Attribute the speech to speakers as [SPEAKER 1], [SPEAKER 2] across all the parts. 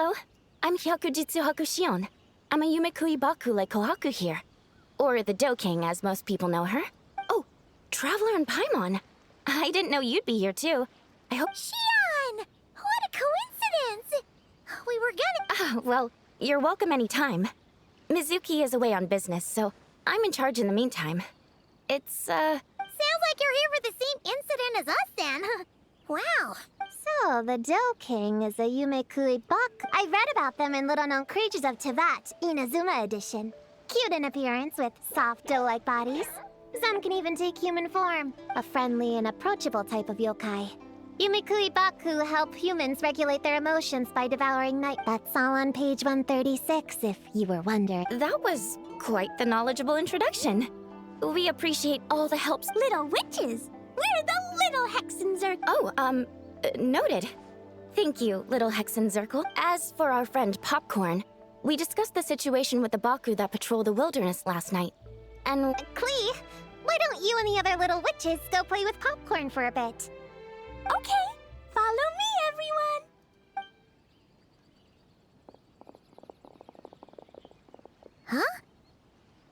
[SPEAKER 1] Hello, I'm Hyakujitsu Hakushion. I'm a Yumekui Baku like Kohaku here. Or the Do King, as most people know her. Oh, Traveler and Paimon. I didn't know you'd be here too. I hope—
[SPEAKER 2] Shion! What a coincidence! We were gonna—
[SPEAKER 1] well, you're welcome anytime. Mizuki is away on business, so I'm in charge in the meantime. It's,
[SPEAKER 2] Sounds like you're here for the same incident as us then. Wow. So, the Do King is a Yumekui Baku. I read about them in Little Known Creatures of Teyvat, Inazuma edition. Cute in appearance with soft dough-like bodies. Some can even take human form. A friendly and approachable type of yokai. Yumekui Baku help humans regulate their emotions by devouring night. That's all on page 136, if you were wondering.
[SPEAKER 1] that was quite the knowledgeable introduction. We appreciate all the helps—
[SPEAKER 2] Little witches! We're the little Hexenzerk.
[SPEAKER 1] Oh, noted. Thank you, Little Hexenzirkel. As for our friend Popcorn, we discussed the situation with the Baku that patrolled the wilderness last night. And—
[SPEAKER 2] Klee, why don't you and the other little witches go play with Popcorn for a bit? Okay, follow me, everyone. Huh?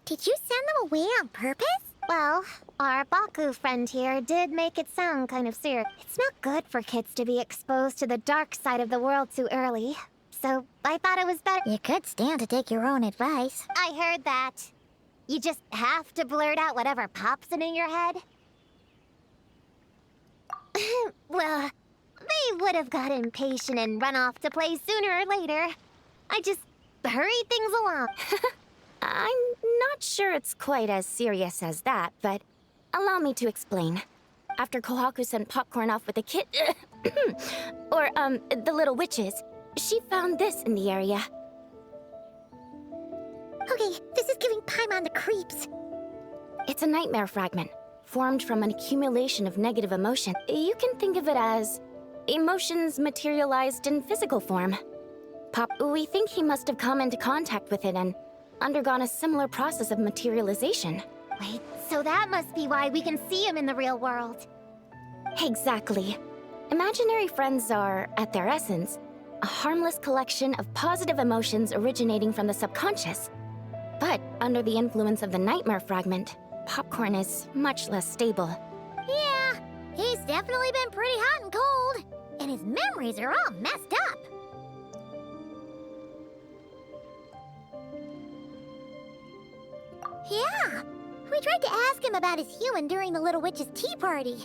[SPEAKER 2] Did you send them away on purpose? Well, our Baku friend here did make it sound kind of serious. It's not good for kids to be exposed to the dark side of the world too early. So I thought it was better. You could stand to take your own advice. I heard that. You just have to blurt out whatever pops in your head. Well, they would have got impatient and run off to play sooner or later. I just hurried things along.
[SPEAKER 1] I'm not sure it's quite as serious as that, but allow me to explain. After Kohaku sent Popcorn off with the kid— or, the little witches, she found this in the area.
[SPEAKER 2] Okay, this is giving Paimon the creeps.
[SPEAKER 1] It's a nightmare fragment, formed from an accumulation of negative emotion. You can think of it as emotions materialized in physical form. We think he must have come into contact with it and undergone a similar process of materialization.
[SPEAKER 2] Wait, so that must be why we can see him in the real world.
[SPEAKER 1] Exactly. Imaginary friends are, at their essence, a harmless collection of positive emotions originating from the subconscious. But under the influence of the nightmare fragment, Popcorn is much less stable.
[SPEAKER 2] Yeah, he's definitely been pretty hot and cold. And his memories are all messed up. Yeah, we tried to ask him about his human during the Little Witch's tea party.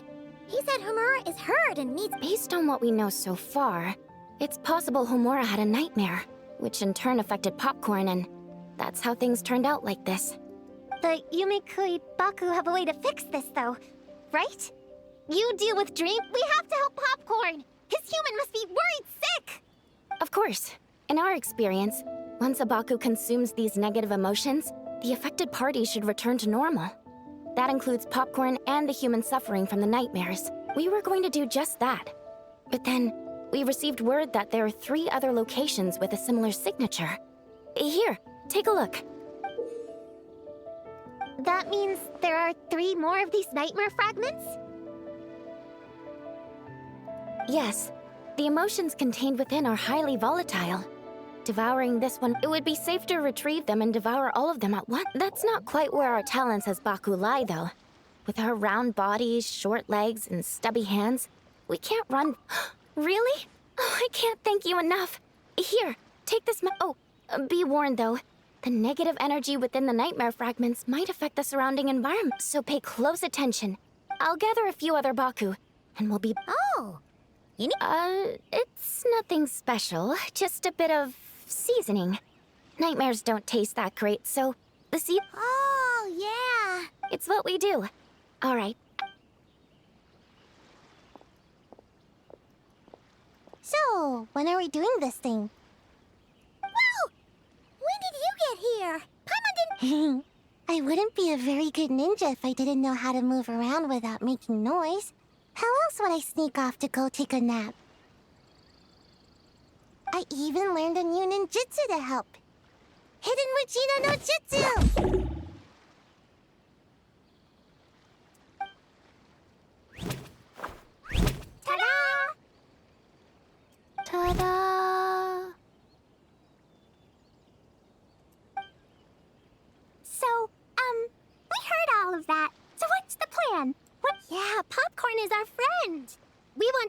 [SPEAKER 2] He said Homura is hurt and needs—
[SPEAKER 1] Based on what we know so far, it's possible Homura had a nightmare, which in turn affected Popcorn, and that's how things turned out like this.
[SPEAKER 2] The Yumekui Baku have a way to fix this, though, right? You deal with Dream. We have to help Popcorn. His human must be worried sick.
[SPEAKER 1] Of course. In our experience, once a Baku consumes these negative emotions, the affected party should return to normal. That includes Popcorn and the human suffering from the nightmares. We were going to do just that. But then, we received word that there are 3 other locations with a similar signature. Here, take a look.
[SPEAKER 2] That means there are 3 more of these nightmare fragments?
[SPEAKER 1] Yes, the emotions contained within are highly volatile. Devouring this one, it would be safe to retrieve them and devour all of them at once. That's not quite where our talents as Baku lie, though. With our round bodies, short legs, and stubby hands, we can't run— Really? Oh, I can't thank you enough. Here, take this be warned, though. The negative energy within the nightmare fragments might affect the surrounding environment, so pay close attention. I'll gather a few other Baku, and we'll be—
[SPEAKER 2] Oh, you need—
[SPEAKER 1] it's nothing special, just a bit of seasoning. Nightmares don't taste that great, so the
[SPEAKER 2] Oh, yeah.
[SPEAKER 1] it's what we do. All right.
[SPEAKER 2] So, when are we doing this thing? Whoa! When did you get here? Paimon didn't— I wouldn't be a very good ninja if I didn't know how to move around without making noise. How else would I sneak off to go take a nap? I even learned a new ninjutsu to help. Hidden Witchina no Jutsu! Ta-da!
[SPEAKER 1] Ta-da!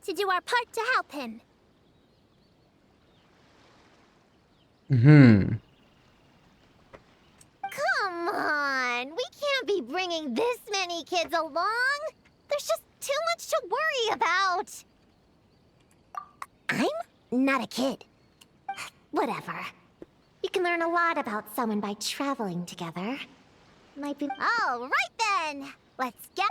[SPEAKER 2] to do our part to help him. Come on, we can't be bringing this many kids along. There's just too much to worry about. I'm not a kid. Whatever. You can learn a lot about someone by traveling together. Might be... All right then! Let's get...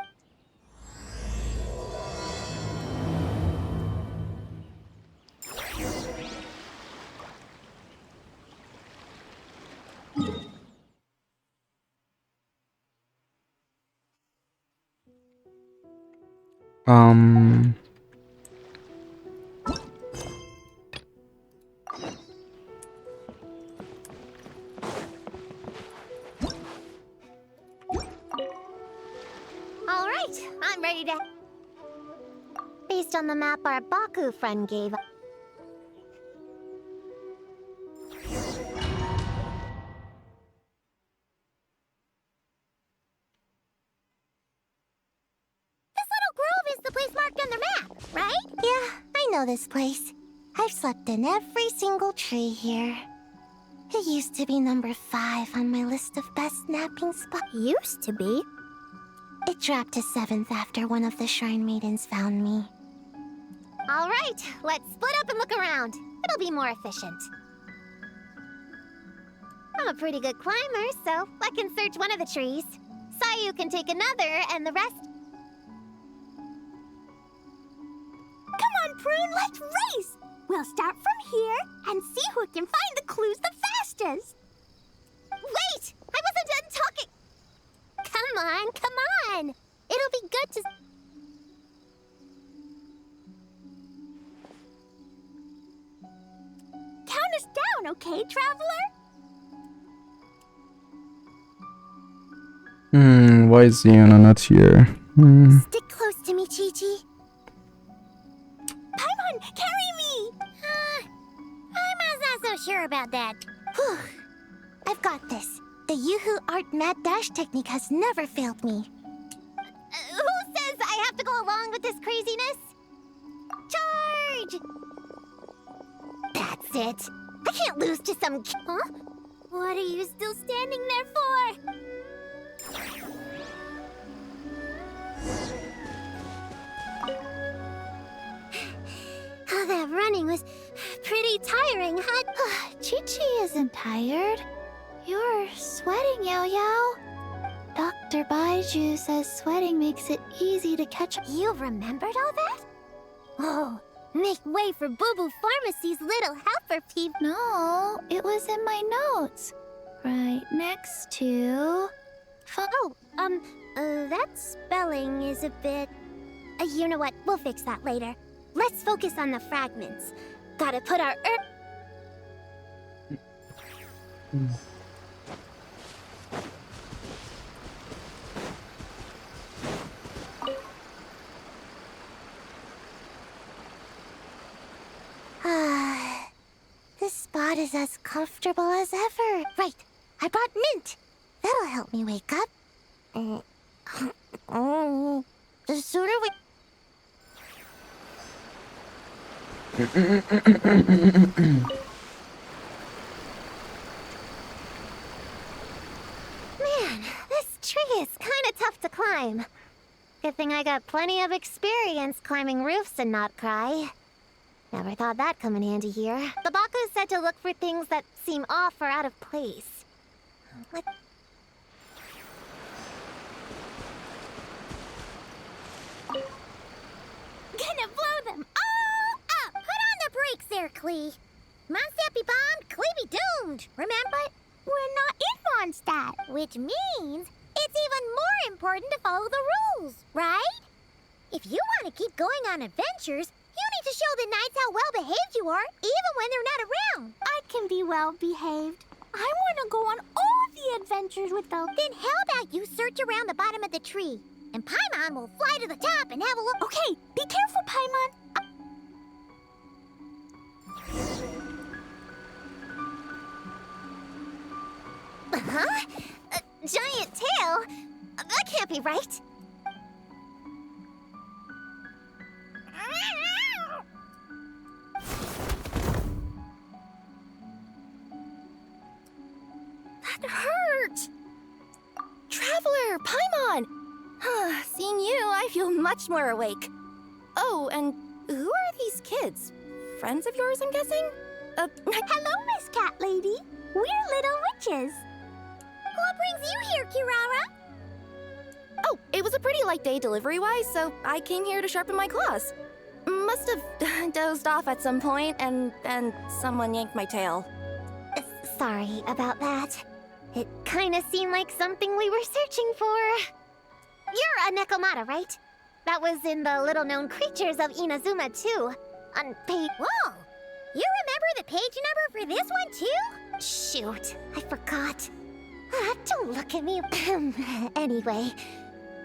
[SPEAKER 2] All right, I'm ready to... Based on the map our Baku friend gave... The place marked on the map, right? Yeah, I know this place. I've slept in every single tree here. It used to be number 5 on my list of best napping spots. Used to be? It dropped to 7th after one of the Shrine Maidens found me. All right, let's split up and look around. It'll be more efficient. I'm a pretty good climber, so I can search one of the trees. Sayu can take another, and the rest...
[SPEAKER 3] Come on, Prune, let's race! We'll start from here and see who can find the clues the fastest.
[SPEAKER 2] Wait! I wasn't done talking! Come on! It'll be good to...
[SPEAKER 3] Count us down, okay, traveler?
[SPEAKER 4] Why is Ziona not here?
[SPEAKER 2] Stick close to me, Chi-Chi.
[SPEAKER 3] Paimon, carry me!
[SPEAKER 2] I'm not so sure about that. Whew. I've got this. The Yoo-Hoo Art Mad Dash technique has never failed me. Who says I have to go along with this craziness? Charge! That's it. I can't lose to some... Huh? What are you still standing there for? That running was pretty tiring, huh?
[SPEAKER 1] Chi-Chi isn't tired. You're sweating, Yao-Yao. Dr. Baiju says sweating makes it easy to catch...
[SPEAKER 2] You remembered all that? Oh, make way for Boo Boo Pharmacy's little helper peep.
[SPEAKER 1] No, it was in my notes. Right next to...
[SPEAKER 2] That spelling is a bit... you know what? We'll fix that later. Let's focus on the fragments. Gotta put our This spot is as comfortable as ever. Right, I brought mint. That'll help me wake up. The sooner we... Man, this tree is kind of tough to climb. Good thing I got plenty of experience climbing roofs in Nod-Krai. Never thought that'd come in handy here. The Baku said to look for things that seem off or out of place. What?
[SPEAKER 3] Gonna blow them all up!
[SPEAKER 2] Put on the brakes there, Klee. Mondstadt be bombed, Klee be doomed, remember?
[SPEAKER 3] We're not in Mondstadt.
[SPEAKER 2] Which means it's even more important to follow the rules, right? If you want to keep going on adventures, you need to show the knights how well-behaved you are, even when they're not around.
[SPEAKER 3] I can be well-behaved. I want to go on all the adventures with them.
[SPEAKER 2] Then how about you search around the bottom of the tree, and Paimon will fly to the top and have a look.
[SPEAKER 3] Okay, be careful, Paimon.
[SPEAKER 2] Huh? A giant tail? That can't be right.
[SPEAKER 5] Seeing you, I feel much more awake. Oh, and who are these kids? Friends of yours, I'm guessing?
[SPEAKER 3] Hello, Miss Cat Lady. We're little witches.
[SPEAKER 2] What brings you here, Kirara?
[SPEAKER 5] Oh, it was a pretty light day delivery-wise, so I came here to sharpen my claws. Must have dozed off at some point, and someone yanked my tail.
[SPEAKER 2] Sorry about that. It kinda seemed like something we were searching for. You're a Nekomata, right? That was in the little-known creatures of Inazuma, too. On page... Whoa! You remember the page number for this one, too? Shoot, I forgot. Don't look at me. Anyway,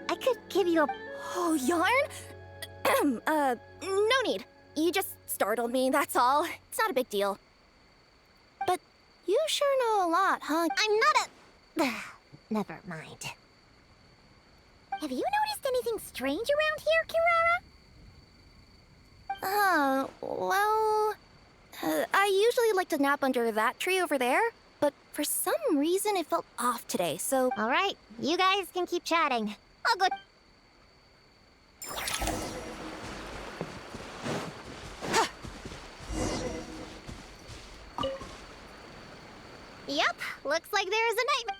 [SPEAKER 2] I could give you a...
[SPEAKER 5] Oh, yarn? No need. You just startled me, that's all. It's not a big deal. But you sure know a lot, huh?
[SPEAKER 2] I'm not a... Never mind. Have you noticed anything strange around here, Kirara?
[SPEAKER 5] Well... I usually like to nap under that tree over there, but for some reason it felt off today, so...
[SPEAKER 2] All right, you guys can keep chatting. I'll go... Yep, looks like there is a night.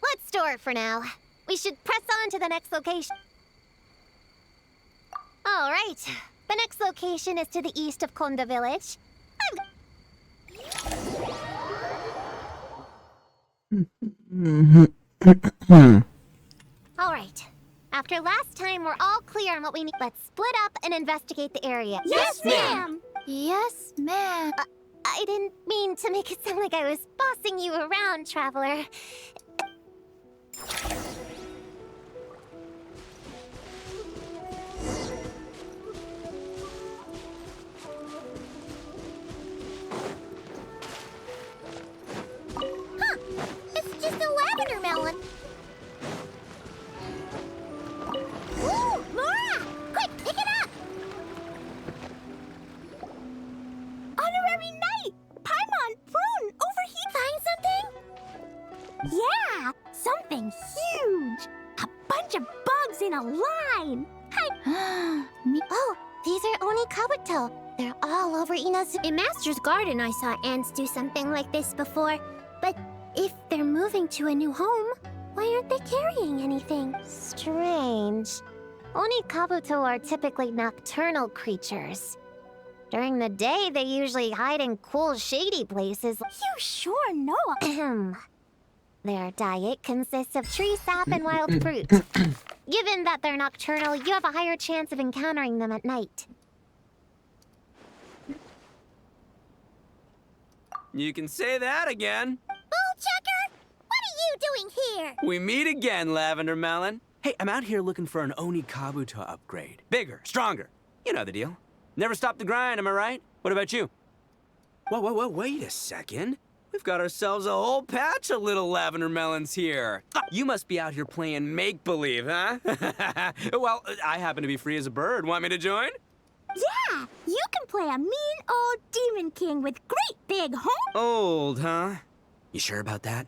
[SPEAKER 2] Let's store it for now. We should press on to the next location. All right, the next location is to the east of Konda Village. All right. After last time, we're all clear on what we need. Let's split up and investigate the area.
[SPEAKER 3] Yes, ma'am.
[SPEAKER 5] Yes, ma'am.
[SPEAKER 2] I didn't mean to make it sound like I was bossing you around, Traveler. Huh! It's just a lavender melon. Ooh, Laura! Quick, pick it up!
[SPEAKER 3] Honorary Knight! Paimon, Prune, over here!
[SPEAKER 2] Find something?
[SPEAKER 3] Yeah, something huge! A bunch of bugs in a line!
[SPEAKER 2] Oh, these are Onikabuto. They're all over Inazuma. In Master's Garden, I saw ants do something like this before. But if they're moving to a new home, why aren't they carrying anything? Strange. Onikabuto are typically nocturnal creatures. During the day, they usually hide in cool, shady places.
[SPEAKER 3] You sure know.
[SPEAKER 2] Their diet consists of tree sap and wild fruit. Given that they're nocturnal, you have a higher chance of encountering them at night.
[SPEAKER 6] You can say that again.
[SPEAKER 2] Bullchucker! What are you doing here?
[SPEAKER 6] We meet again, Lavender Melon. Hey, I'm out here looking for an Onikabuto upgrade. Bigger, stronger. You know the deal. Never stop the grind, am I right? What about you? Whoa, wait a second. We've got ourselves a whole patch of little Lavender Melons here. You must be out here playing make-believe, huh? Well, I happen to be free as a bird. Want me to join?
[SPEAKER 3] Yeah, you can play a mean old demon king with great big horns.
[SPEAKER 6] Old, huh? You sure about that?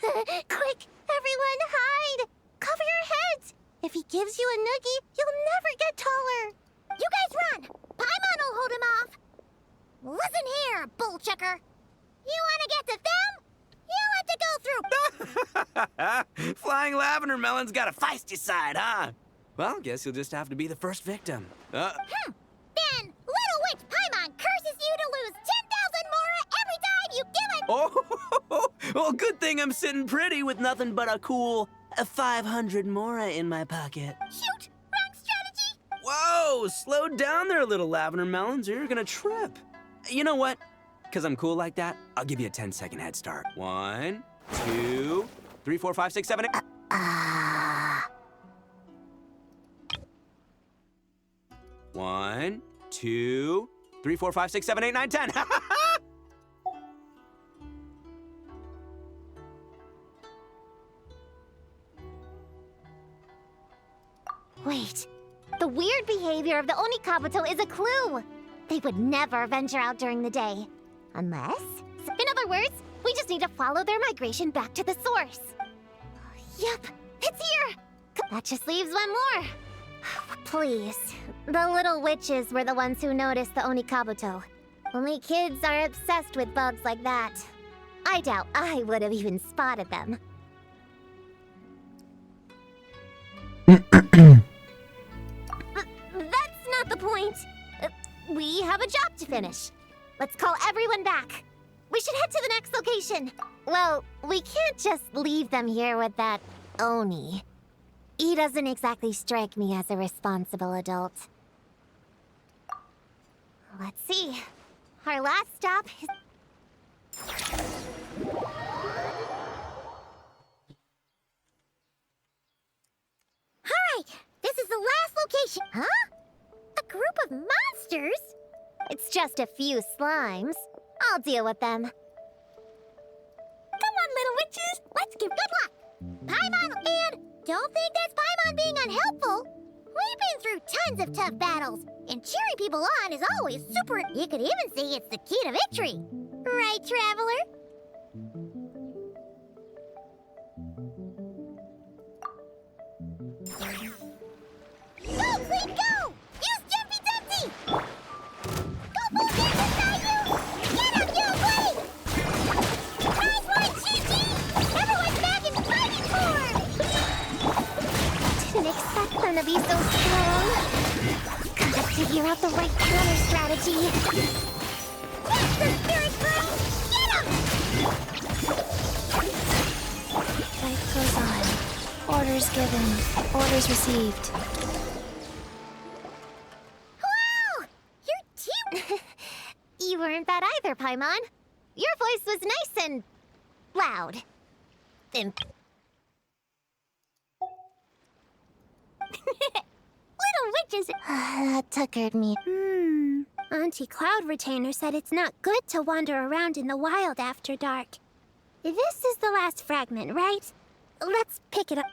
[SPEAKER 2] Quick, everyone hide! Cover your heads! If he gives you a noogie, you'll never get taller. You guys run! Paimon will hold him off! Listen here, bullchucker! You want to get to them? You have to go through...
[SPEAKER 6] Flying Lavender Melon's got a feisty side, huh? Well, guess you'll just have to be the first victim.
[SPEAKER 2] Then, Little Witch Paimon curses you to lose 10,000 Mora every time you give it...
[SPEAKER 6] Oh, well, good thing I'm sitting pretty with nothing but a cool 500 Mora in my pocket.
[SPEAKER 2] Shoot! Wrong strategy!
[SPEAKER 6] Whoa, slow down there, little Lavender Melons, or you're gonna trip. You know what? Because I'm cool like that, I'll give you a 10-second head start. 1, 2, 3, 4, 5, 6, 7, 8... 1, 2, 3, 4, 5, 6, 7, 8, 9, 10.
[SPEAKER 2] Wait, the weird behavior of the Onikabuto is a clue. They would never venture out during the day. Unless... In other words, we just need to follow their migration back to the source. Yep, it's here! That just leaves one more. Please. The little witches were the ones who noticed the Onikabuto. Only kids are obsessed with bugs like that. I doubt I would have even spotted them. That's not the point. We have a job to finish. Let's call everyone back. We should head to the next location. Well, we can't just leave them here with that Oni. He doesn't exactly strike me as a responsible adult. Let's see. Our last stop is... Alright, this is the last location. Huh? A group of monsters? It's just a few slimes. I'll deal with them.
[SPEAKER 3] Come on, little witches. Let's give good luck.
[SPEAKER 2] Paimon, and don't think that's Paimon being unhelpful. We've been through tons of tough battles, and cheering people on is always super... You could even say it's the key to victory. Right, Traveler? Go, Clean, go! Use Jumpy Dumpty! Go, Bull, get beside you! Get up, you, Clean! Prize one, GG! Everyone's back in fighting form! Didn't expect them to be so strong. Gotta figure out the right counter strategy. That's the spirit, girl! Get him!
[SPEAKER 1] Life goes on. Orders given. Orders received.
[SPEAKER 2] Wow! Your team... You weren't bad either, Paimon. Your voice was nice and... loud.
[SPEAKER 3] Little witches.
[SPEAKER 2] That tuckered me.
[SPEAKER 3] Auntie Cloud Retainer said it's not good to wander around in the wild after dark. This is the last fragment, right? Let's pick it up.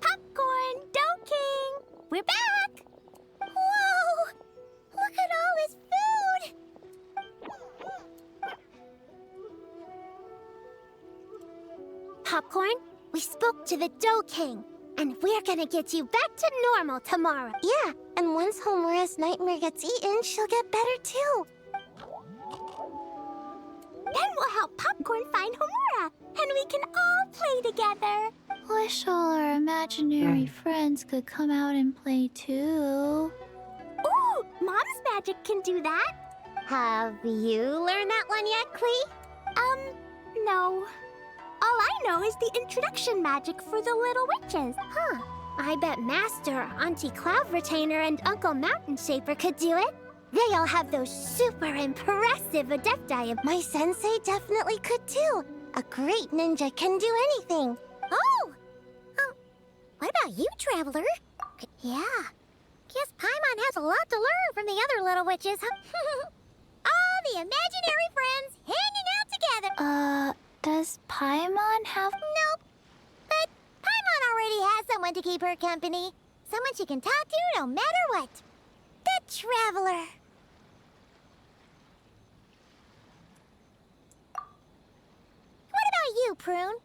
[SPEAKER 3] Popcorn, Dough King! We're back!
[SPEAKER 2] Whoa! Look at all this food!
[SPEAKER 3] Popcorn, we spoke to the Dough King, and we're gonna get you back to normal tomorrow.
[SPEAKER 2] Yeah, and once Homura's nightmare gets eaten, she'll get better too.
[SPEAKER 3] Then we'll help Popcorn find Homura, and we can all play together.
[SPEAKER 1] Wish all our imaginary friends could come out and play too.
[SPEAKER 3] Ooh, Mom's magic can do that.
[SPEAKER 2] Have you learned that one yet, Klee?
[SPEAKER 3] No. All I know is the introduction magic for the little witches.
[SPEAKER 2] Huh.
[SPEAKER 3] I bet Master, Auntie Cloud Retainer, and Uncle Mountain Shaper could do it. They all have those super impressive adepti.
[SPEAKER 2] My sensei definitely could too. A great ninja can do anything. Oh! What about you, Traveler? Yeah. Guess Paimon has a lot to learn from the other little witches, huh? All the imaginary friends hanging out together.
[SPEAKER 1] Does Paimon have...
[SPEAKER 2] Nope. But Paimon already has someone to keep her company. Someone she can talk to no matter what. The Traveler. What about you, Prune?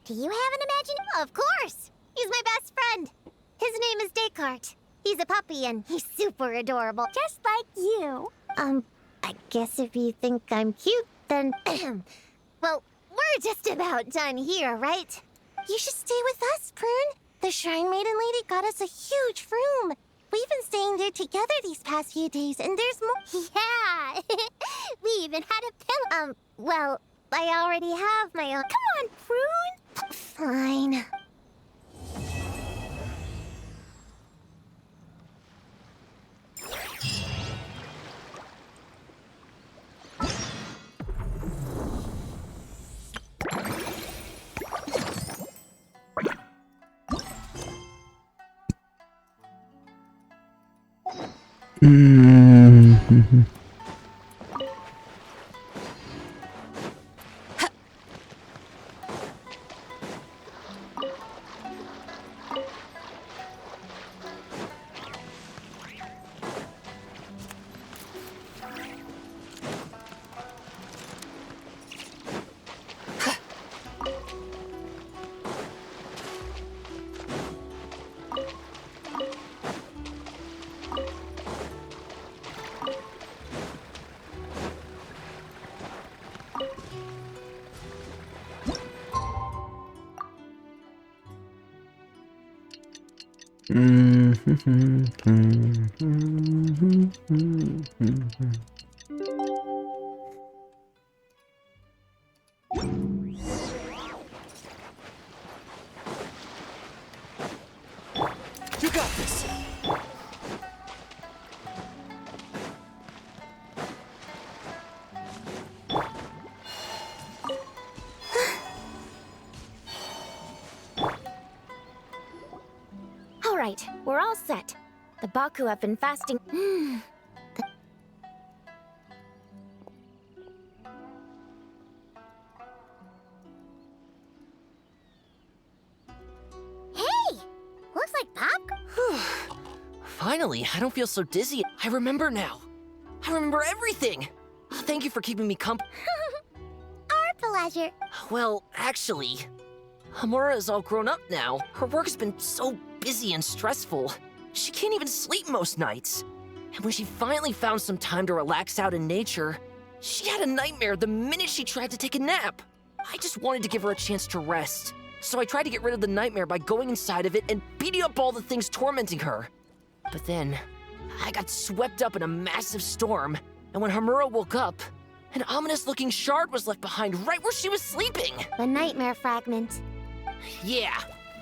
[SPEAKER 2] Do you have an imaginary... Of course. He's my best friend. His name is Descartes. He's a puppy and he's super adorable.
[SPEAKER 3] Just like you.
[SPEAKER 2] I guess if you think I'm cute, then... Well, we're just about done here, right? You should stay with us, Prune. The Shrine Maiden Lady got us a huge room. We've been staying there together these past few days, and there's more...
[SPEAKER 3] Yeah. We even had a pillow.
[SPEAKER 2] Well, I already have my own...
[SPEAKER 3] Come on, Prune.
[SPEAKER 2] Fine.
[SPEAKER 6] You got this!
[SPEAKER 1] All right, we're all set. The Baku have been fasting.
[SPEAKER 2] Hey! Looks like Pop.
[SPEAKER 7] Finally, I don't feel so dizzy. I remember now. I remember everything. Thank you for keeping me company.
[SPEAKER 2] Our pleasure.
[SPEAKER 7] Well, actually, Hamura is all grown up now. Her work's been so busy and stressful. She can't even sleep most nights. And when she finally found some time to relax out in nature, she had a nightmare the minute she tried to take a nap. I just wanted to give her a chance to rest. So I tried to get rid of the nightmare by going inside of it and beating up all the things tormenting her. But then, I got swept up in a massive storm, and when Hamura woke up, an ominous-looking shard was left behind right where she was sleeping.
[SPEAKER 2] The nightmare fragment.
[SPEAKER 7] Yeah,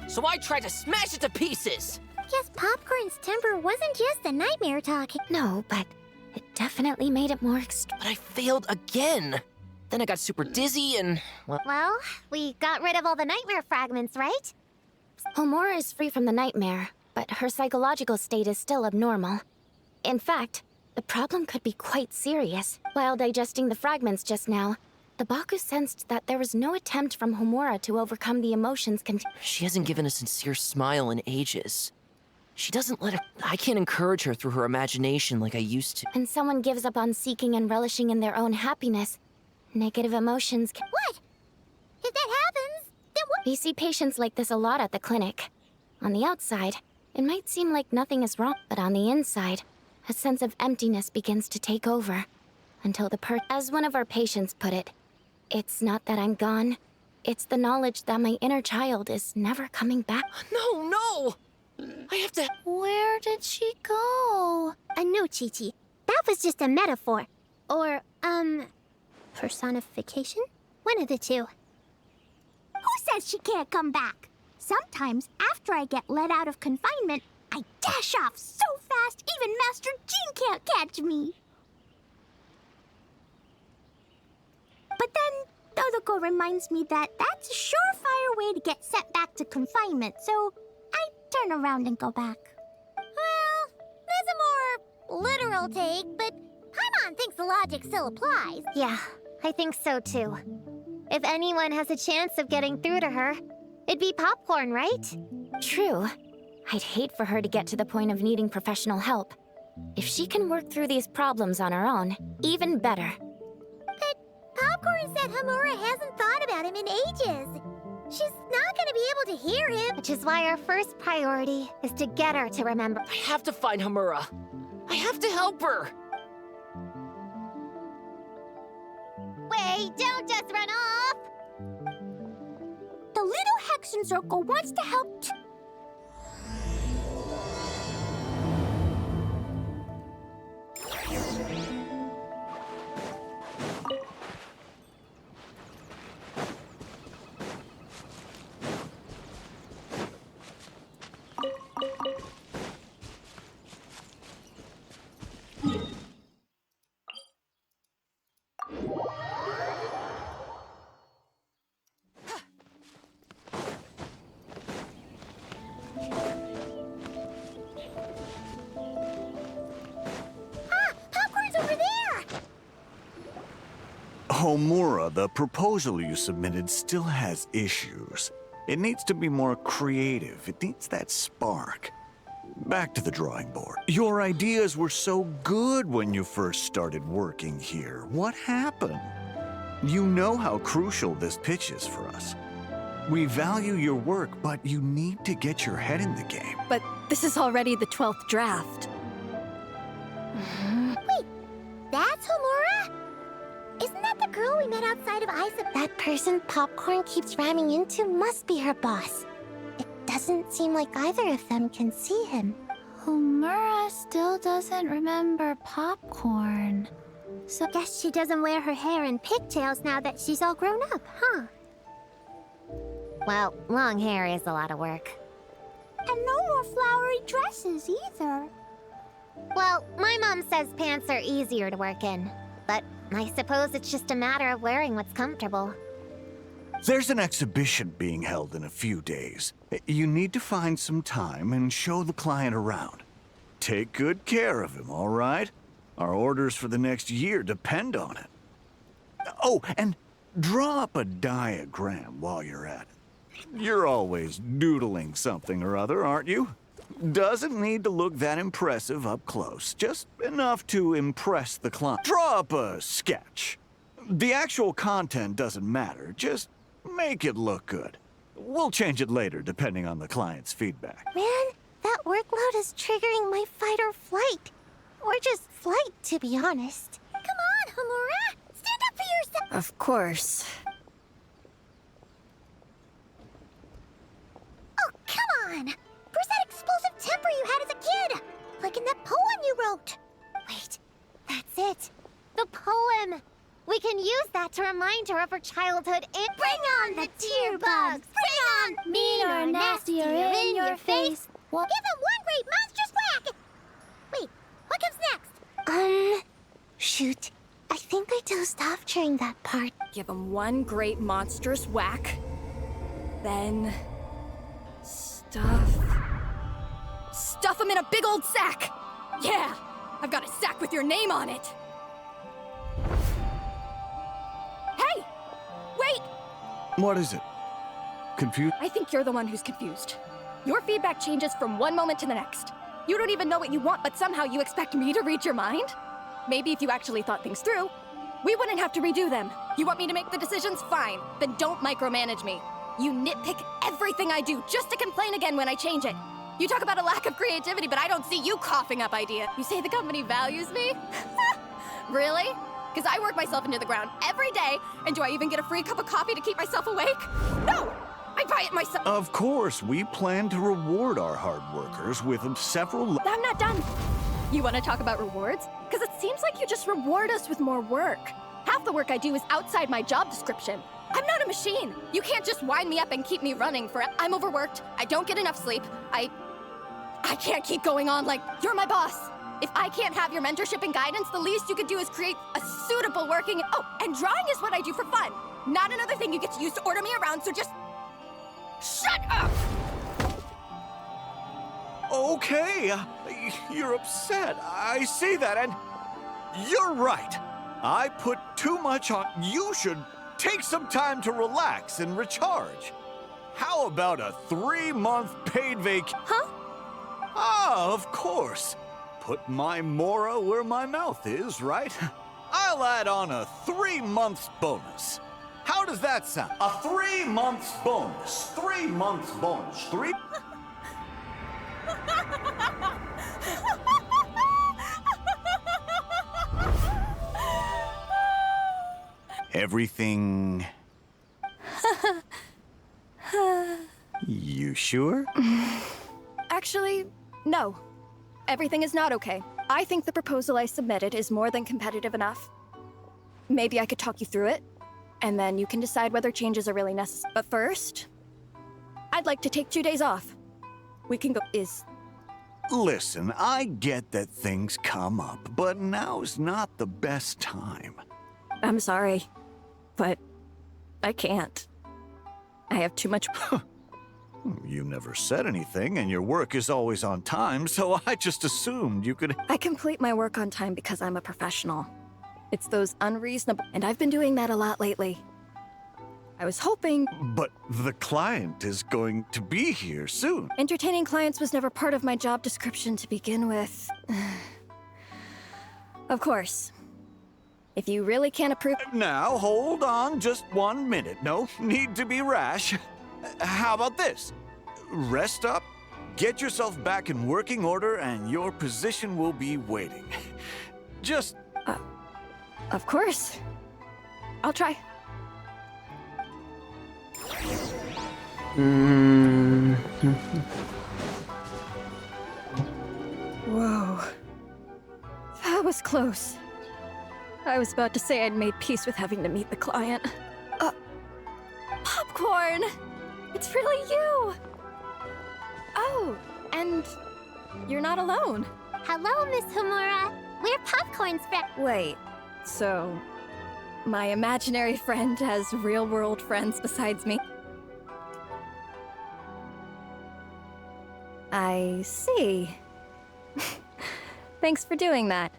[SPEAKER 7] so I tried to smash it to pieces.
[SPEAKER 2] Guess Popcorn's temper wasn't just the nightmare talking.
[SPEAKER 1] No, but it definitely made it more
[SPEAKER 7] But I failed again. Then I got super dizzy and,
[SPEAKER 2] Well, we got rid of all the nightmare fragments, right?
[SPEAKER 1] Homura is free from the nightmare, but her psychological state is still abnormal. In fact, the problem could be quite serious. While digesting the fragments just now, the Baku sensed that there was no attempt from Homura to overcome the emotions
[SPEAKER 7] she hasn't given a sincere smile in ages. She doesn't let her. I can't encourage her through her imagination like I used to.
[SPEAKER 1] and someone gives up on seeking and relishing in their own happiness. Negative emotions can...
[SPEAKER 2] What? If that happens, then what?
[SPEAKER 1] We see patients like this a lot at the clinic. On the outside, it might seem like nothing is wrong, but on the inside, a sense of emptiness begins to take over. Until as one of our patients put it, it's not that I'm gone, it's the knowledge that my inner child is never coming back.
[SPEAKER 7] No! I have to.
[SPEAKER 3] Where did she go? No, Chi-Chi. That was just a metaphor. Or, personification? One of the two. Who says she can't come back? Sometimes, after I get let out of confinement, I dash off so fast even Master Jean can't catch me. But then, Dodoko reminds me that that's a surefire way to get sent back to confinement, so I turn around and go back.
[SPEAKER 2] Well, that's a more literal take, but Paimon thinks the logic still applies.
[SPEAKER 3] Yeah, I think so too. If anyone has a chance of getting through to her, it'd be Popcorn, right?
[SPEAKER 1] True. I'd hate for her to get to the point of needing professional help. If she can work through these problems on her own, even better.
[SPEAKER 2] But Popcorn said Hamura hasn't thought about him in ages. She's not gonna be able to hear him.
[SPEAKER 3] Which is why our first priority is to get her to remember.
[SPEAKER 7] I have to find Hamura. I have to help her.
[SPEAKER 2] Wait, don't just run off!
[SPEAKER 3] The little Hexen Circle wants to help
[SPEAKER 2] Popcorn's over there!
[SPEAKER 8] Homura, the proposal you submitted still has issues. It needs to be more creative. It needs that spark. Back to the drawing board. Your ideas were so good when you first started working here. What happened? You know how crucial this pitch is for us. We value your work, but you need to get your head in the game.
[SPEAKER 9] But this is already the 12th draft.
[SPEAKER 2] Wait, that's Homura? Isn't that the girl we met outside of Isa?
[SPEAKER 3] That person Popcorn keeps ramming into must be her boss. It
[SPEAKER 2] Doesn't seem like either of them can see him.
[SPEAKER 3] Homura still doesn't remember popcorn.
[SPEAKER 2] So guess she doesn't wear her hair in pigtails now that she's all grown up, huh? Well, long hair is a lot of work.
[SPEAKER 3] And no more flowery dresses either.
[SPEAKER 2] Well, my mom says pants are easier to work in. But I suppose it's just a matter of wearing what's comfortable.
[SPEAKER 8] There's an exhibition being held in a few days. You need to find some time and show the client around. Take good care of him, all right? Our orders for the next year depend on it. Oh, and draw up a diagram while you're at it. You're always doodling something or other, aren't you? Doesn't need to look that impressive up close, just enough to impress the client. Draw up a sketch. The actual content doesn't matter, just make it look good. We'll change it later, depending on the client's feedback.
[SPEAKER 2] Man, that workload is triggering my fight or flight. Or just flight, to be honest.
[SPEAKER 3] Come on, Homura! Stand up for yourself!
[SPEAKER 9] Of course.
[SPEAKER 3] Oh, come on! Where's that explosive temper you had as a kid? Like in that poem you wrote.
[SPEAKER 2] Wait, that's it. The poem. We can use that to remind her of her childhood and
[SPEAKER 3] Bring on the tear bugs! Bring on
[SPEAKER 2] mean or nasty or in your face.
[SPEAKER 3] Give him one great monstrous whack! Wait, what comes next?
[SPEAKER 2] Shoot. I think I dozed off during that part.
[SPEAKER 9] Give him one great monstrous whack. Then... Stuff him in a big old sack! Yeah! I've got a sack with your name on it! Hey! Wait!
[SPEAKER 8] What is it? Confused?
[SPEAKER 9] I think you're the one who's confused. Your feedback changes from one moment to the next. You don't even know what you want, but somehow you expect me to read your mind? Maybe if you actually thought things through, we wouldn't have to redo them. You want me to make the decisions? Fine. Then don't micromanage me. You nitpick everything I do just to complain again when I change it. You talk about a lack of creativity, but I don't see you coughing up ideas. You say the company values me? Really? Because I work myself into the ground every day, and do I even get a free cup of coffee to keep myself awake? No! I buy it myself.
[SPEAKER 8] Of course, we plan to reward our hard workers with several...
[SPEAKER 9] I'm not done. You want to talk about rewards? Because it seems like you just reward us with more work. Half the work I do is outside my job description. I'm not a machine. You can't just wind me up and keep me running for... I'm overworked. I don't get enough sleep. I can't keep going on like, you're my boss. If I can't have your mentorship and guidance, the least you could do is create a suitable working... Oh, and drawing is what I do for fun. Not another thing you get to use to order me around, so just... Shut up!
[SPEAKER 8] Okay, you're upset. I see that, and you're right. I put too much on... You should take some time to relax and recharge. How about a 3-month paid vac...
[SPEAKER 9] Huh?
[SPEAKER 8] Ah, of course. Put my mora where my mouth is, right? I'll add on a 3-month bonus. How does that sound? A 3-month bonus. 3 months bonus. 3... Everything... You sure?
[SPEAKER 9] Actually, no. Everything is not okay. I think the proposal I submitted is more than competitive enough. Maybe I could talk you through it, and then you can decide whether changes are really necessary. But first, I'd like to take 2 days off. We can go...
[SPEAKER 8] Listen, I get that things come up, but now's not the best time.
[SPEAKER 9] I'm sorry, but I can't. I have too much...
[SPEAKER 8] You never said anything, and your work is always on time, so I just assumed you could...
[SPEAKER 9] I complete my work on time because I'm a professional. It's those unreasonable... And I've been doing that a lot lately. I was hoping...
[SPEAKER 8] But the client is going to be here soon.
[SPEAKER 9] Entertaining clients was never part of my job description to begin with. Of course. If you really can't approve...
[SPEAKER 8] Now, hold on just 1 minute. No need to be rash. How about this? Rest up, get yourself back in working order, and your position will be waiting. Just...
[SPEAKER 9] Of course. I'll try. Whoa. That was close. I was about to say I'd made peace with having to meet the client. Popcorn! It's really you! Oh, and you're not alone.
[SPEAKER 2] Hello, Miss Homura. We're Popcorn's friend.
[SPEAKER 9] Wait, so my imaginary friend has real-world friends besides me? I see. Thanks for doing that.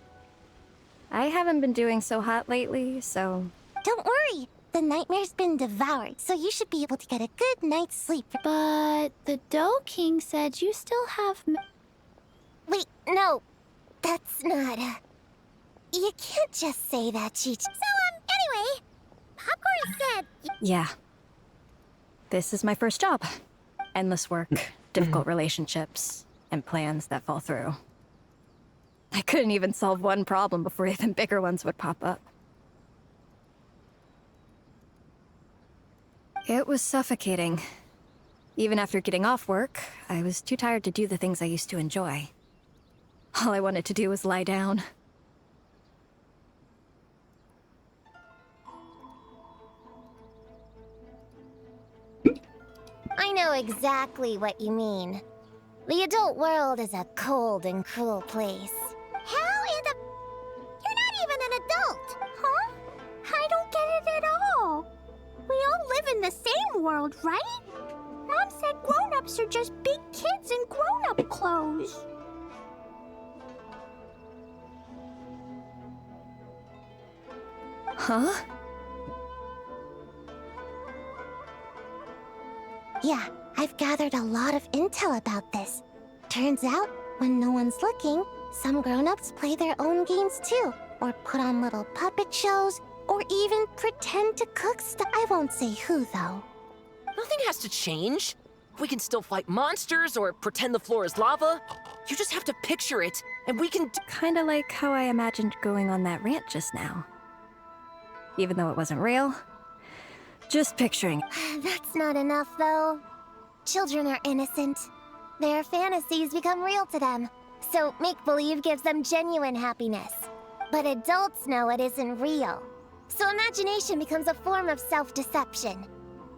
[SPEAKER 9] I haven't been doing so hot lately, so...
[SPEAKER 2] Don't worry. The nightmare's been devoured, so you should be able to get a good night's sleep.
[SPEAKER 1] But the Dough King said you still have...
[SPEAKER 2] Wait, no. That's not, You can't just say that, Cheech. So, anyway, Popcorn said...
[SPEAKER 9] Yeah. This is my first job. Endless work, difficult relationships, and plans that fall through. I couldn't even solve one problem before even bigger ones would pop up. It was suffocating. Even after getting off work, I was too tired to do the things I used to enjoy. All I wanted to do was lie down.
[SPEAKER 2] I know exactly what you mean. The adult world is a cold and cruel place. How in the... You're not even an adult!
[SPEAKER 3] Huh? I don't get it at all. We all live in the same world, right? Mom said grown-ups are just big kids in grown-up clothes.
[SPEAKER 9] Huh?
[SPEAKER 2] Yeah, I've gathered a lot of intel about this. Turns out, when no one's looking, some grown-ups play their own games too, or put on little puppet shows, or even pretend to cook stuff. I won't say who, though.
[SPEAKER 7] Nothing has to change. We can still fight monsters or pretend the floor is lava. You just have to picture it, and we can
[SPEAKER 9] Kinda like how I imagined going on that rant just now. Even though it wasn't real. Just picturing.
[SPEAKER 2] That's not enough, though. Children are innocent. Their fantasies become real to them. So make-believe gives them genuine happiness. But adults know it isn't real. So imagination becomes a form of self-deception.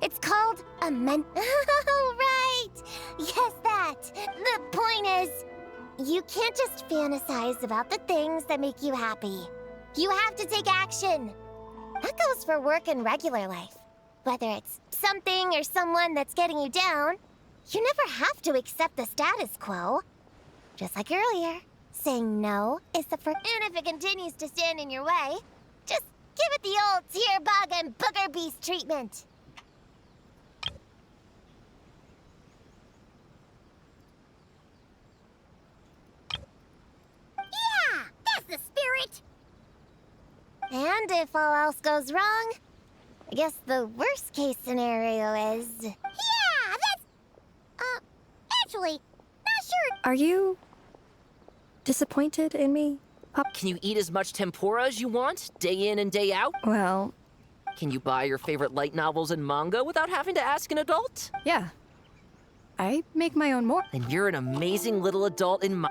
[SPEAKER 2] It's called a Oh, right! Yes, that! The point is, you can't just fantasize about the things that make you happy. You have to take action. That goes for work and regular life. Whether it's something or someone that's getting you down, you never have to accept the status quo. Just like earlier, saying no is the first. And if it continues to stand in your way, just give it the old tear bug and booger beast treatment. Yeah, that's the spirit. And if all else goes wrong, I guess the worst case scenario is... Yeah, that's... actually, not sure.
[SPEAKER 9] Are you disappointed in me, Pop?
[SPEAKER 7] Can you eat as much tempura as you want, day in and day out?
[SPEAKER 9] Well,
[SPEAKER 7] Can you buy your favorite light novels and manga without having to ask an adult?
[SPEAKER 9] yeah. I make my own more.
[SPEAKER 7] Then you're an amazing little adult in my...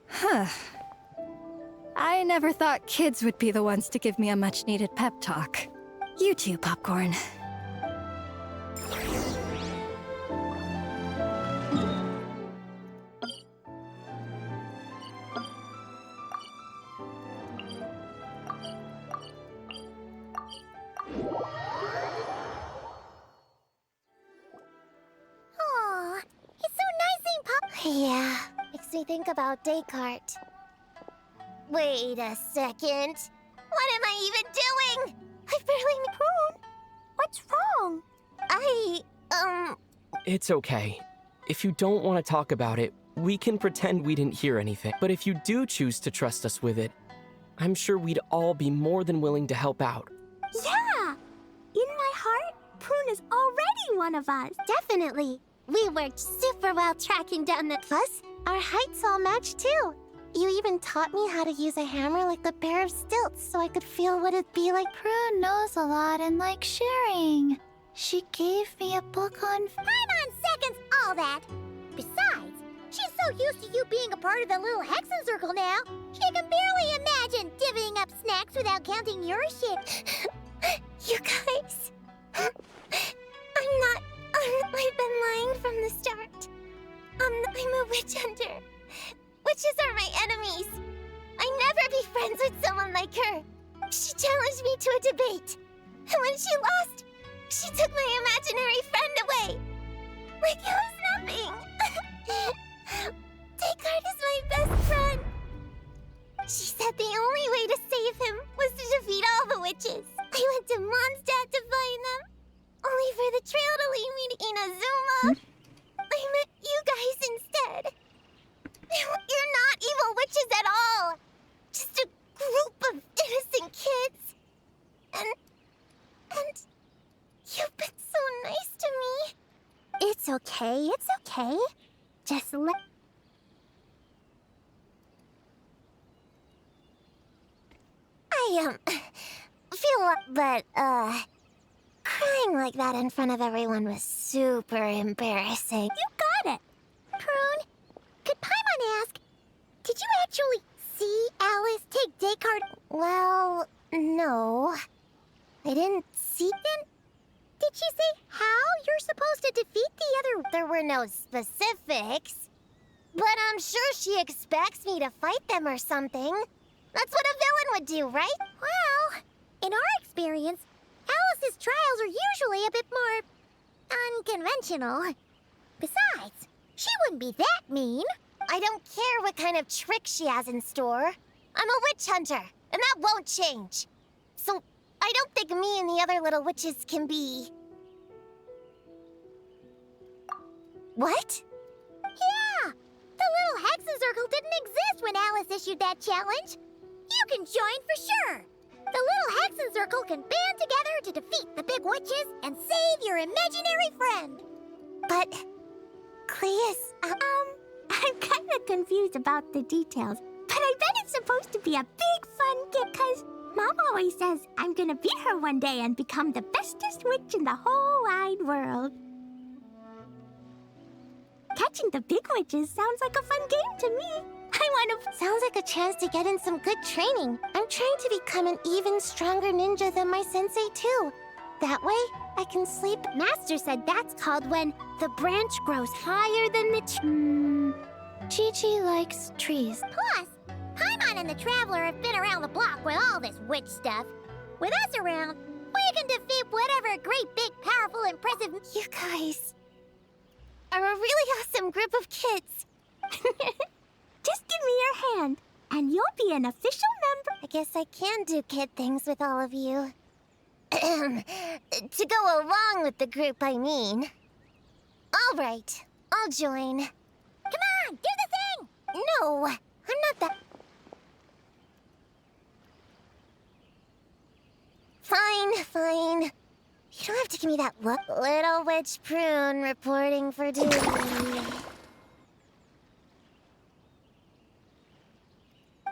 [SPEAKER 9] Huh. I never thought kids would be the ones to give me a much-needed pep talk. You too, Popcorn.
[SPEAKER 2] Aw, it's so nice seeing Pop. Yeah, makes me think about Descartes. Wait a second. What am I even doing? I barely knew.
[SPEAKER 3] Prune, what's wrong?
[SPEAKER 10] It's okay. If you don't want to talk about it, we can pretend we didn't hear anything. But if you do choose to trust us with it, I'm sure we'd all be more than willing to help out.
[SPEAKER 3] Yeah! In my heart, Prune is already one of us.
[SPEAKER 2] Definitely. We worked super well tracking down the... Plus, our heights all match too. You even taught me how to use a hammer like a pair of stilts so I could feel what it'd be like.
[SPEAKER 1] Prune knows a lot and likes sharing.
[SPEAKER 2] She gave me a book on...
[SPEAKER 3] Paimon seconds all that. Besides, she's so used to you being a part of the little Hexen Circle now, she can barely imagine divvying up snacks without counting your shit.
[SPEAKER 2] You guys... I've been lying from the start. I'm a witch hunter. Witches are my enemies. I'd never be friends with someone like her. She challenged me to a debate. And when she lost, she took my imaginary friend away. Like it was nothing. Descartes is my best friend. She said the only way to save him was to defeat all the witches. I went to Mondstadt to find them, only for the trail to lead me to Inazuma. I met you guys instead. You're not evil witches at all. Just a group of innocent kids. And you've been so nice to me.
[SPEAKER 3] It's okay. Just let...
[SPEAKER 2] I, feel that, crying like that in front of everyone was super embarrassing.
[SPEAKER 3] You got it. Prune, could Paimon ask, did you actually see Alice take Descartes?
[SPEAKER 2] Well, no. I didn't see them.
[SPEAKER 3] Did she say how you're supposed to defeat the other...
[SPEAKER 2] There were no specifics. But I'm sure she expects me to fight them or something. That's what a villain would do, right?
[SPEAKER 3] Well, in our experience, Alice's trials are usually a bit more... unconventional. Besides, she wouldn't be that mean.
[SPEAKER 2] I don't care what kind of trick she has in store. I'm a witch hunter, and that won't change. So, I don't think me and the other little witches can be... What?
[SPEAKER 3] Yeah! The little Hexen Circle didn't exist when Alice issued that challenge. You can join for sure. The little Hexen Circle can band together to defeat the big witches and save your imaginary friend.
[SPEAKER 2] But... Cleus,
[SPEAKER 3] I'm kind of confused about the details, but I bet it's supposed to be a big fun gift, because Mom always says I'm gonna beat her one day and become the bestest witch in the whole wide world. Catching the big witches sounds like a fun game to me. I want to...
[SPEAKER 2] Sounds like a chance to get in some good training. I'm trying to become an even stronger ninja than my sensei, too. That way, I can sleep.
[SPEAKER 3] Master said that's called when the branch grows higher than the tree.
[SPEAKER 2] Chi-Chi likes trees.
[SPEAKER 3] Plus, Paimon and the Traveler have been around the block with all this witch stuff. With us around, we can defeat whatever great, big, powerful, impressive...
[SPEAKER 2] You guys are a really awesome group of kids.
[SPEAKER 3] Just give me your hand, and you'll be an official member.
[SPEAKER 2] I guess I can do kid things with all of you. To go along with the group, I mean. All right, I'll join.
[SPEAKER 3] Come on, do the thing!
[SPEAKER 2] No, I'm not that... Fine. You don't have to give me that look. Little witch prune reporting for duty.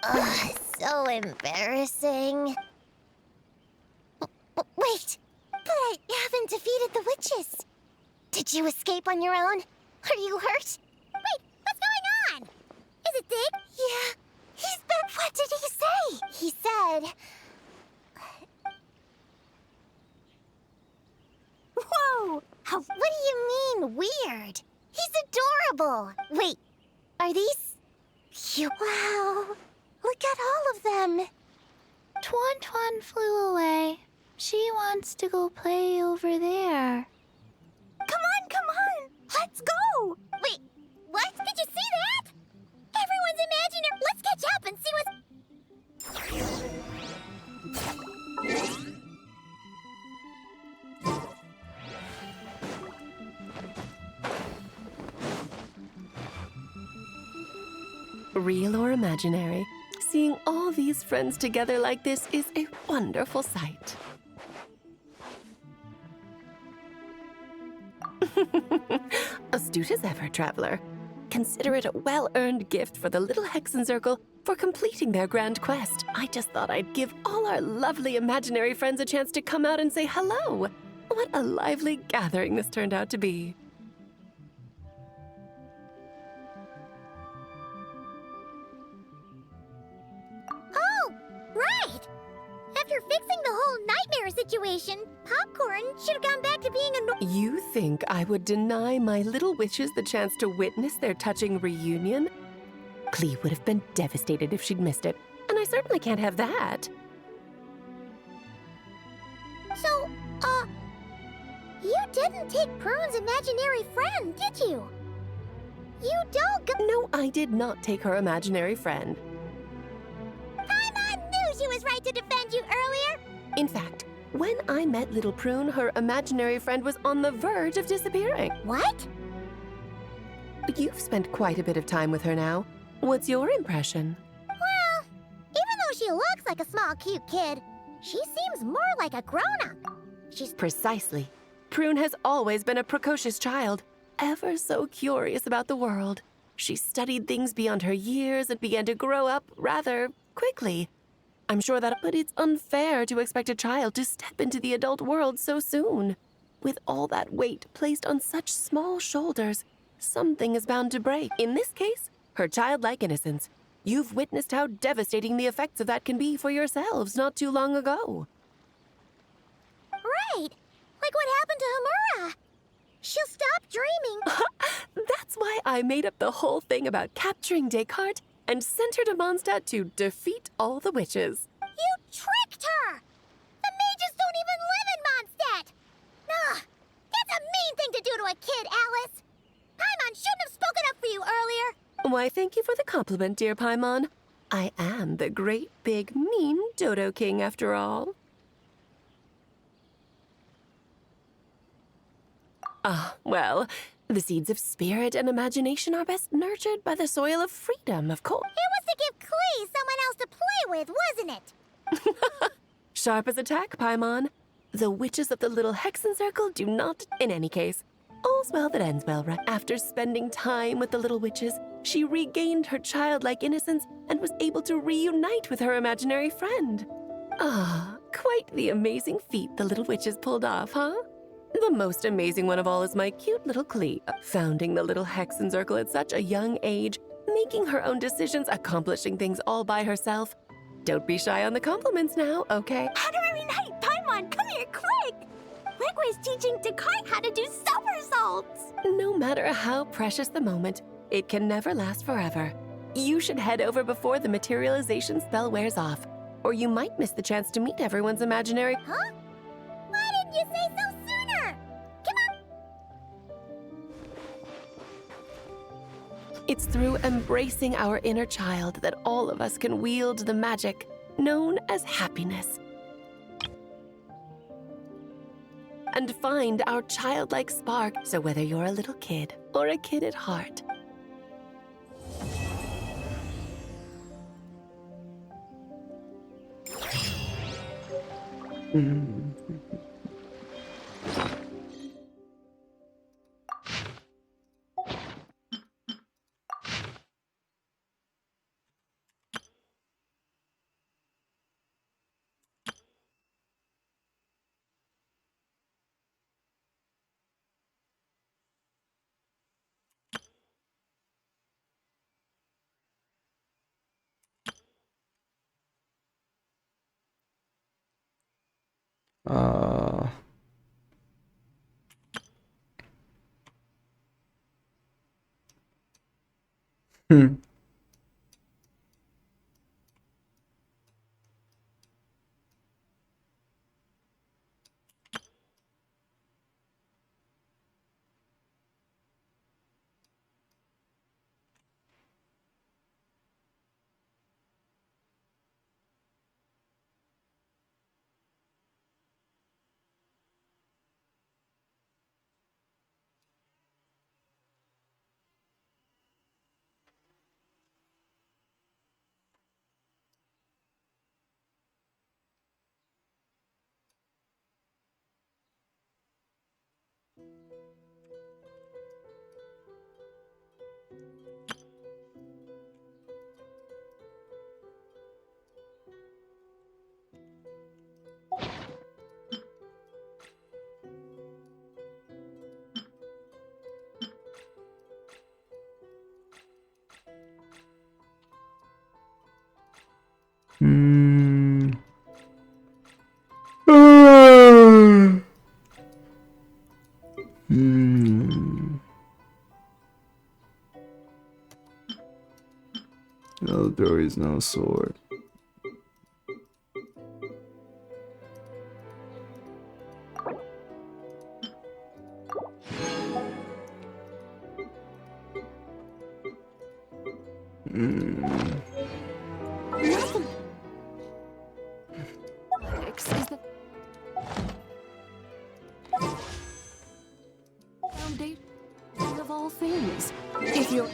[SPEAKER 2] Ugh, so embarrassing. Wait, but I haven't defeated the witches. Did you escape on your own? Are you hurt?
[SPEAKER 3] Wait, what's going on? Is it Dig?
[SPEAKER 2] Yeah, he's been... What did he say? He said...
[SPEAKER 3] Whoa!
[SPEAKER 2] What do you mean, weird? He's adorable. Wait, are these... cute? Wow, look at all of them. Tuan flew away. She wants to go play over there.
[SPEAKER 3] Come on! Let's go!
[SPEAKER 2] Wait, what?
[SPEAKER 3] Did you see that? Everyone's imaginary. Let's catch up and see what's...
[SPEAKER 11] Real or imaginary, seeing all these friends together like this is a wonderful sight. Astute as ever, Traveler. Consider it a well-earned gift for the little Hexen Circle for completing their grand quest. I just thought I'd give all our lovely imaginary friends a chance to come out and say hello. What a lively gathering this turned out to be.
[SPEAKER 2] Oh, right! After fixing the whole nightmare situation, Popcorn should have gone back to being a
[SPEAKER 11] You think I would deny my little witches the chance to witness their touching reunion? Klee would have been devastated if she'd missed it, and I certainly can't have that.
[SPEAKER 2] So, you didn't take Prune's imaginary friend, did you? You don't go—
[SPEAKER 11] No, I did not take her imaginary friend.
[SPEAKER 2] Paimon knew she was right to defend you earlier!
[SPEAKER 11] In fact, when I met little Prune, her imaginary friend was on the verge of disappearing.
[SPEAKER 2] What?
[SPEAKER 11] You've spent quite a bit of time with her now. What's your impression?
[SPEAKER 2] Well, even though she looks like a small, cute kid, she seems more like a grown-up. She's—
[SPEAKER 11] Precisely. Prune has always been a precocious child, ever so curious about the world. She studied things beyond her years and began to grow up rather quickly. I'm sure that, but it's unfair to expect a child to step into the adult world so soon. With all that weight placed on such small shoulders, something is bound to break. In this case, her childlike innocence. You've witnessed how devastating the effects of that can be for yourselves not too long ago.
[SPEAKER 2] Right! Like what happened to Hamura. She'll stop dreaming.
[SPEAKER 11] That's why I made up the whole thing about capturing Descartes and sent her to Mondstadt to defeat all the witches.
[SPEAKER 2] You tricked her! The mages don't even live in Mondstadt! Ugh! That's a mean thing to do to a kid, Alice! Paimon shouldn't have spoken up for you earlier!
[SPEAKER 11] Why, thank you for the compliment, dear Paimon. I am the great, big, mean Dodo King, after all. Ah, well, the seeds of spirit and imagination are best nurtured by the soil of freedom, of course.
[SPEAKER 2] It was to give Klee someone else to play with, wasn't it?
[SPEAKER 11] Sharp as a tack, Paimon. The witches of the little Hexen Circle do not, in any case. All's well that ends well, right? After spending time with the little witches, she regained her childlike innocence and was able to reunite with her imaginary friend. Ah, quite the amazing feat the little witches pulled off, huh? The most amazing one of all is my cute little Klee, founding the little Hexen Circle at such a young age, making her own decisions, accomplishing things all by herself. Don't be shy on the compliments now, okay?
[SPEAKER 3] How do I reunite? Paimon, come here, quick! Rigwa is teaching Nod-Krai how to do somersaults!
[SPEAKER 11] No matter how precious the moment, it can never last forever. You should head over before the materialization spell wears off, or you might miss the chance to meet everyone's imaginary—
[SPEAKER 2] Huh? Why didn't you say so sooner? Come on!
[SPEAKER 11] It's through embracing our inner child that all of us can wield the magic known as happiness. And find our childlike spark, so whether you're a little kid or a kid at heart,
[SPEAKER 4] Uh, hmm. There is no sword.
[SPEAKER 9] Nothing. Excuse the foundation of all things. If you're